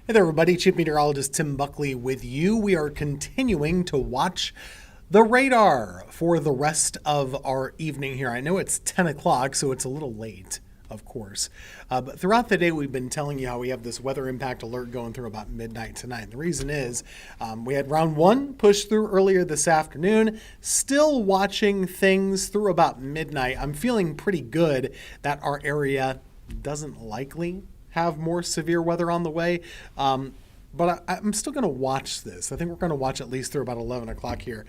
Hey there, everybody. Chief Meteorologist Tim Buckley with you. We are continuing to watch the radar for the rest of our evening here. I know it's 10 o'clock, so it's a little late, of course. But throughout the day, we've been telling you how we have this weather impact alert going through about midnight tonight. The reason is we had round one pushed through earlier this afternoon, still watching things through about midnight. I'm feeling pretty good that our area doesn't likely have more severe weather on the way. But I'm still going to watch this. I think we're going to watch at least through about 11 o'clock here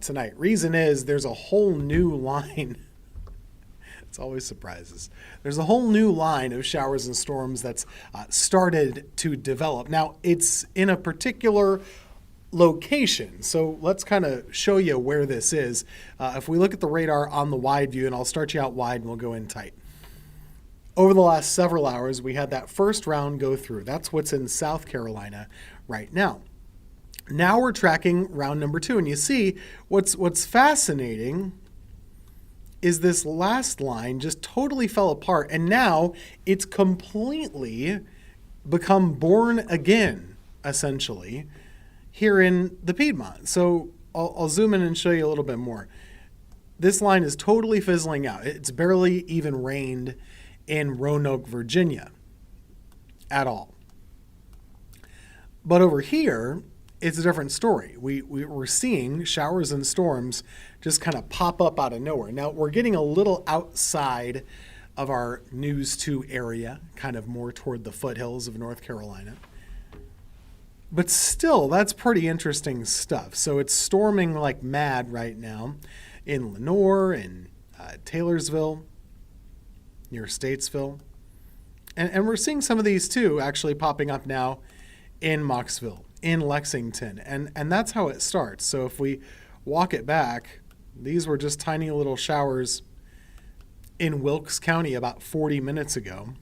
tonight. Reason is there's a whole new line. It's always surprises. There's a whole new line of showers and storms that's started to develop. Now, it's in a particular location. So let's kind of show you where this is. If we look at the radar on the wide view, and I'll start you out wide and we'll go in tight. Over the last several hours, we had that first round go through. That's what's in South Carolina right now. Now we're tracking round number two, and you see what's fascinating is this last line just totally fell apart, and now it's completely become born again, essentially, here in the Piedmont. So I'll zoom in and show you a little bit more. This line is totally fizzling out. It's barely even rained in Roanoke, Virginia at all. But over here, it's a different story. We're seeing showers and storms just kind of pop up out of nowhere. Now, we're getting a little outside of our News 2 area, kind of more toward the foothills of North Carolina. But still, that's pretty interesting stuff. So it's storming like mad right now in Lenoir and Taylorsville, near Statesville. And we're seeing some of these too actually popping up now in Mocksville, in Lexington. And that's how it starts. So if we walk it back, these were just tiny little showers in Wilkes County about 40 minutes ago.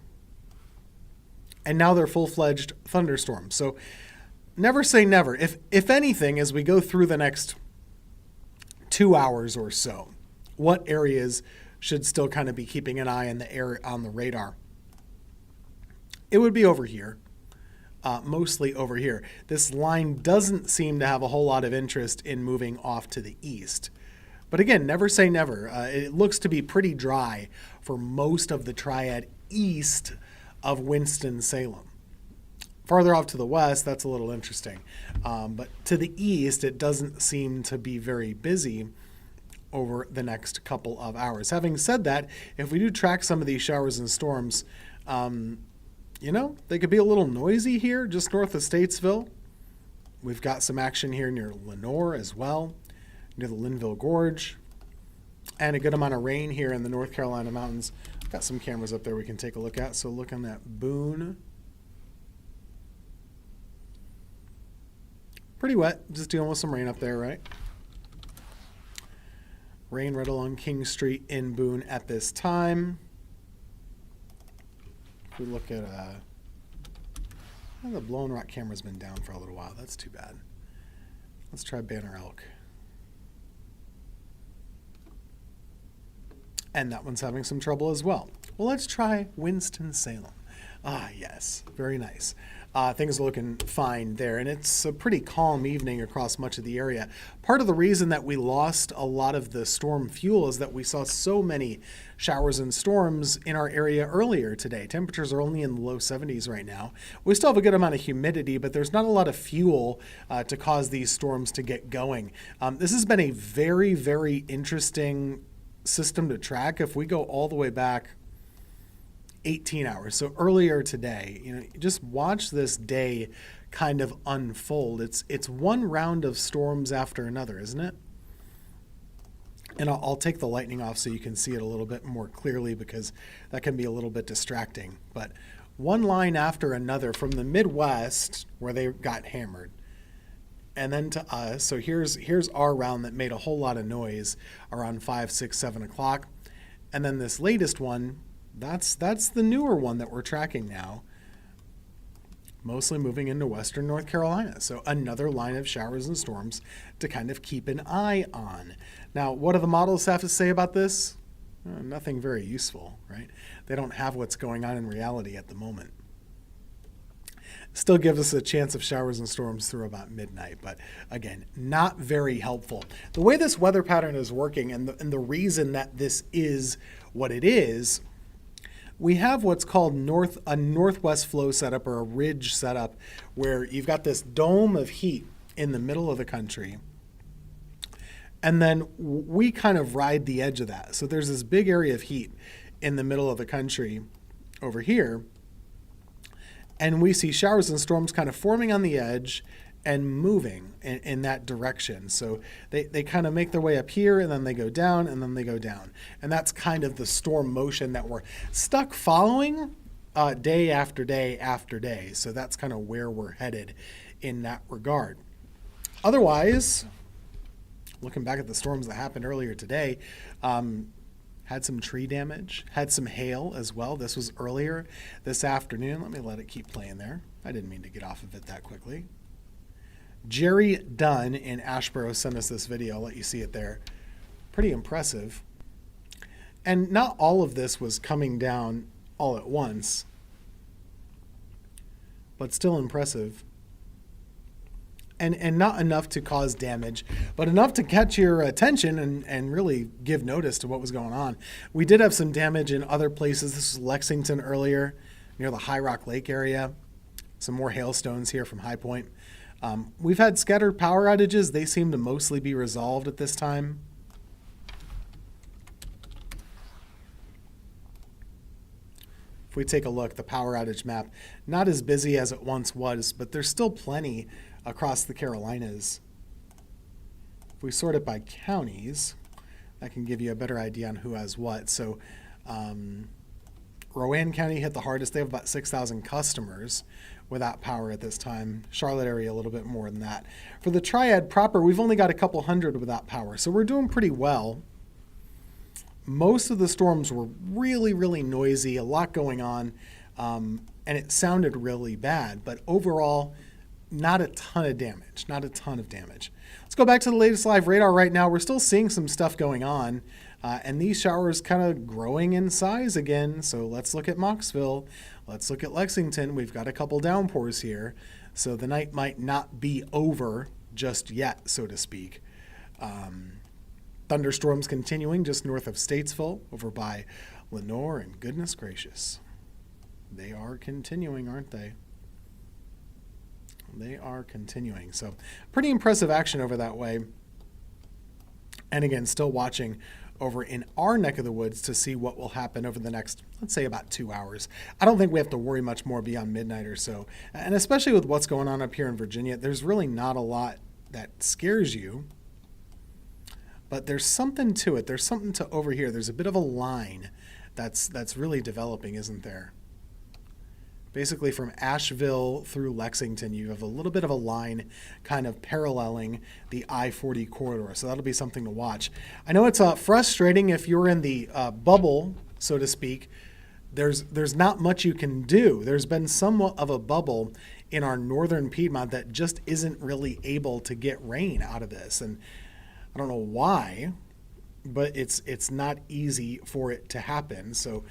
And now they're full-fledged thunderstorms. So never say never. If anything, as we go through the next 2 hours or so, what areas should still kind of be keeping an eye on the radar? It would be over here, mostly over here. This line doesn't seem to have a whole lot of interest in moving off to the east. But again, never say never. It looks to be pretty dry for most of the Triad east of Winston-Salem. Farther off to the west, that's a little interesting. But to the east, it doesn't seem to be very busy over the next couple of hours. Having said that, if we do track some of these showers and storms, they could be a little noisy here just north of Statesville. We've got some action here near Lenoir as well, near the Linville Gorge, and a good amount of rain here in the North Carolina mountains. Got some cameras up there we can take a look at. So looking at Boone. Pretty wet, just dealing with some rain up there, right? Rain right along King Street in Boone at this time. If we look at, the Blown Rock camera's been down for a little while. That's too bad. Let's try Banner Elk. And that one's having some trouble as well. Well, let's try Winston-Salem. Ah, yes, very nice. Things are looking fine there, and it's a pretty calm evening across much of the area. Part of the reason that we lost a lot of the storm fuel is that we saw so many showers and storms in our area earlier today. Temperatures are only in the low 70s right now. We still have a good amount of humidity, but there's not a lot of fuel to cause these storms to get going. This has been a very, very interesting system to track. If we go all the way back 18 hours. So earlier today, just watch this day kind of unfold. It's one round of storms after another, isn't it? And I'll take the lightning off so you can see it a little bit more clearly because that can be a little bit distracting. But one line after another from the Midwest where they got hammered. And then to us, so here's our round that made a whole lot of noise around 5, 6, 7 o'clock. And then this latest one, that's the newer one that we're tracking now, mostly moving into western North Carolina. So another line of showers and storms to kind of keep an eye on. Now, what do the models have to say about this? Nothing very useful, right? They don't have what's going on in reality at the moment. Still gives us a chance of showers and storms through about midnight, but again, not very helpful. The way this weather pattern is working and the reason that this is what it is, we have what's called a northwest flow setup or a ridge setup where you've got this dome of heat in the middle of the country. And then we kind of ride the edge of that. So there's this big area of heat in the middle of the country over here. And we see showers and storms kind of forming on the edge and moving in that direction. So they kind of make their way up here, and then they go down, and then they go down. And that's kind of the storm motion that we're stuck following day after day after day. So that's kind of where we're headed in that regard. Otherwise, looking back at the storms that happened earlier today, had some tree damage, had some hail as well. This was earlier this afternoon. Let me let it keep playing there. I didn't mean to get off of it that quickly. Jerry Dunn in Ashboro sent us this video. I'll let you see it there. Pretty impressive. And not all of this was coming down all at once, but still impressive. And not enough to cause damage, but enough to catch your attention and really give notice to what was going on. We did have some damage in other places. This was Lexington earlier, near the High Rock Lake area. Some more hailstones here from High Point. We've had scattered power outages. They seem to mostly be resolved at this time. If we take a look, the power outage map, not as busy as it once was, but there's still plenty across the Carolinas. If we sort it by counties, that can give you a better idea on who has what. So Rowan County hit the hardest. They have about 6,000 customers without power at this time. Charlotte area a little bit more than that. For the Triad proper, we've only got a couple hundred without power, so we're doing pretty well. Most of the storms were really, really noisy, a lot going on, and it sounded really bad. But overall, not a ton of damage, not a ton of damage. Let's go back to the latest live radar right now. We're still seeing some stuff going on, and these showers kind of growing in size again. So let's look at Mocksville. Let's look at Lexington. We've got a couple downpours here, so the night might not be over just yet, so to speak. Thunderstorms continuing just north of Statesville over by Lenore, and goodness gracious, they are continuing, aren't they? They are continuing. So pretty impressive action over that way. And again, still watching over in our neck of the woods to see what will happen over the next, let's say, about 2 hours. I don't think we have to worry much more beyond midnight or so. And especially with what's going on up here in Virginia, there's really not a lot that scares you. But there's something to it. There's something to over here. There's a bit of a line that's really developing, isn't there? Basically from Asheville through Lexington, you have a little bit of a line kind of paralleling the I-40 corridor. So that'll be something to watch. I know it's frustrating if you're in the bubble, so to speak. There's not much you can do. There's been somewhat of a bubble in our northern Piedmont that just isn't really able to get rain out of this. And I don't know why, but it's not easy for it to happen. So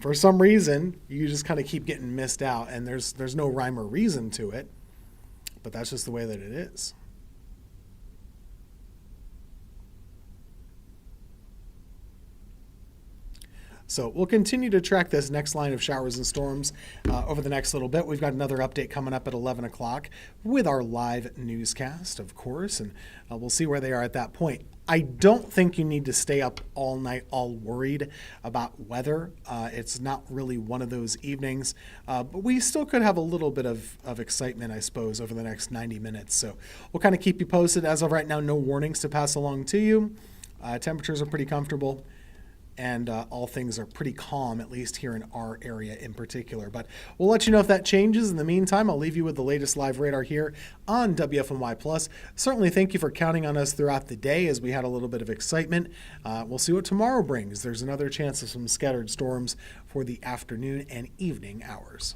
for some reason, you just kind of keep getting missed out, and there's no rhyme or reason to it, but that's just the way that it is. So we'll continue to track this next line of showers and storms over the next little bit. We've got another update coming up at 11 o'clock with our live newscast, of course, and we'll see where they are at that point. I don't think you need to stay up all night all worried about weather. It's not really one of those evenings, but we still could have a little bit of excitement, I suppose, over the next 90 minutes. So we'll kind of keep you posted. As of right now, no warnings to pass along to you. Temperatures are pretty comfortable, and all things are pretty calm, at least here in our area in particular. But we'll let you know if that changes. In the meantime, I'll leave you with the latest live radar here on WFMY+. Certainly thank you for counting on us throughout the day as we had a little bit of excitement. We'll see what tomorrow brings. There's another chance of some scattered storms for the afternoon and evening hours.